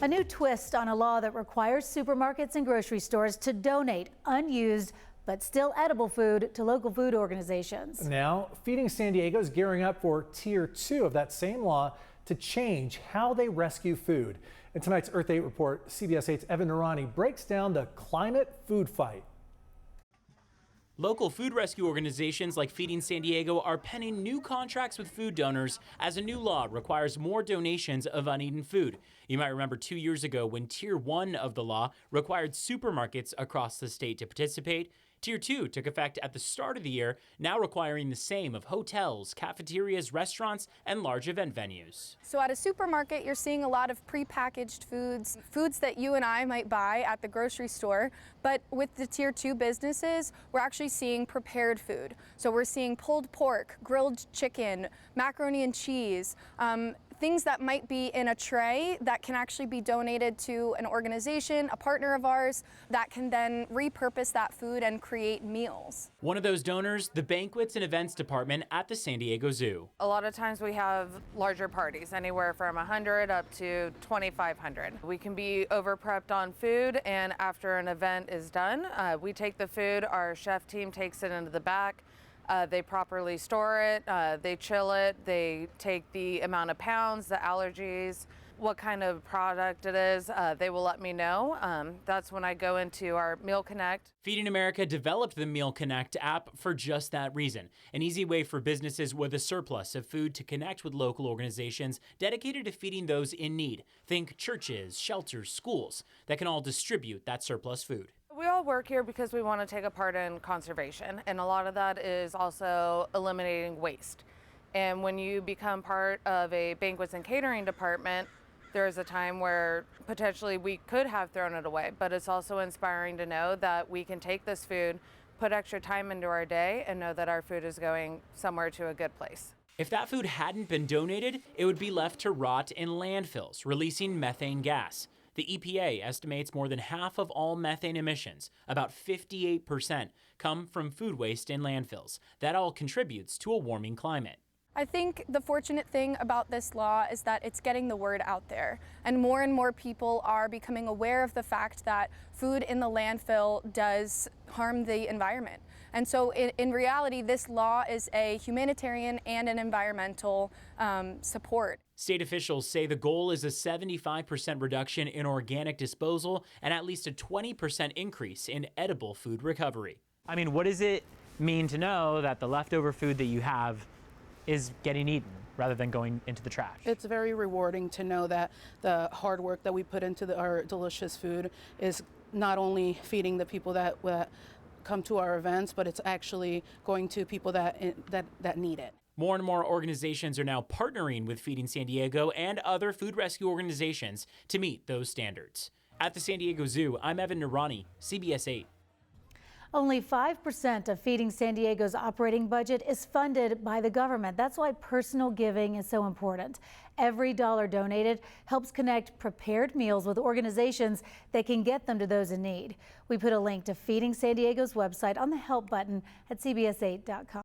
A new twist on a law that requires supermarkets and grocery stores to donate unused but still edible food to local food organizations. Now, Feeding San Diego is gearing up for Tier 2 of that same law to change how they rescue food. In tonight's Earth 8 report, CBS 8's Evan Narani breaks down the climate food fight. Local food rescue organizations like Feeding San Diego are penning new contracts with food donors as a new law requires more donations of uneaten food. You might remember 2 years ago when Tier 1 of the law required supermarkets across the state to participate. Tier 2 took effect at the start of the year, now requiring the same of hotels, cafeterias, restaurants, and large event venues. So at a supermarket, you're seeing a lot of prepackaged foods that you and I might buy at the grocery store. But with the Tier 2 businesses, we're actually seeing prepared food. So we're seeing pulled pork, grilled chicken, macaroni and cheese, things that might be in a tray that can actually be donated to an organization, a partner of ours, that can then repurpose that food and create meals. One of those donors, the Banquets and Events Department at the San Diego Zoo. A lot of times we have larger parties, anywhere from 100 up to 2,500. We can be over prepped on food, and after an event is done, we take the food, our chef team takes it into the back. They properly store it, they chill it, they take the amount of pounds, the allergies, what kind of product it is, they will let me know. That's when I go into our Meal Connect. Feeding America developed the Meal Connect app for just that reason, an easy way for businesses with a surplus of food to connect with local organizations dedicated to feeding those in need. Think churches, shelters, schools that can all distribute that surplus food. We all work here because we want to take a part in conservation, and a lot of that is also eliminating waste. And when you become part of a banquets and catering department, there's a time where potentially we could have thrown it away, but it's also inspiring to know that we can take this food, put extra time into our day, and know that our food is going somewhere to a good place. If that food hadn't been donated, it would be left to rot in landfills, releasing methane gas. The EPA estimates more than half of all methane emissions, about 58%, come from food waste in landfills. That all contributes to a warming climate. I think the fortunate thing about this law is that it's getting the word out there, and more people are becoming aware of the fact that food in the landfill does harm the environment. And so in reality, this law is a humanitarian and an environmental support. State officials say the goal is a 75% reduction in organic disposal and at least a 20% increase in edible food recovery. I mean, what does it mean to know that the leftover food that you have is getting eaten rather than going into the trash? It's very rewarding to know that the hard work that we put into our delicious food is not only feeding the people that come to our events, but it's actually going to people that need it. More and more organizations are now partnering with Feeding San Diego and other food rescue organizations to meet those standards. At the San Diego Zoo, I'm Evan Narani, CBS 8. Only 5% of Feeding San Diego's operating budget is funded by the government. That's why personal giving is so important. Every dollar donated helps connect prepared meals with organizations that can get them to those in need. We put a link to Feeding San Diego's website on the help button at cbs8.com.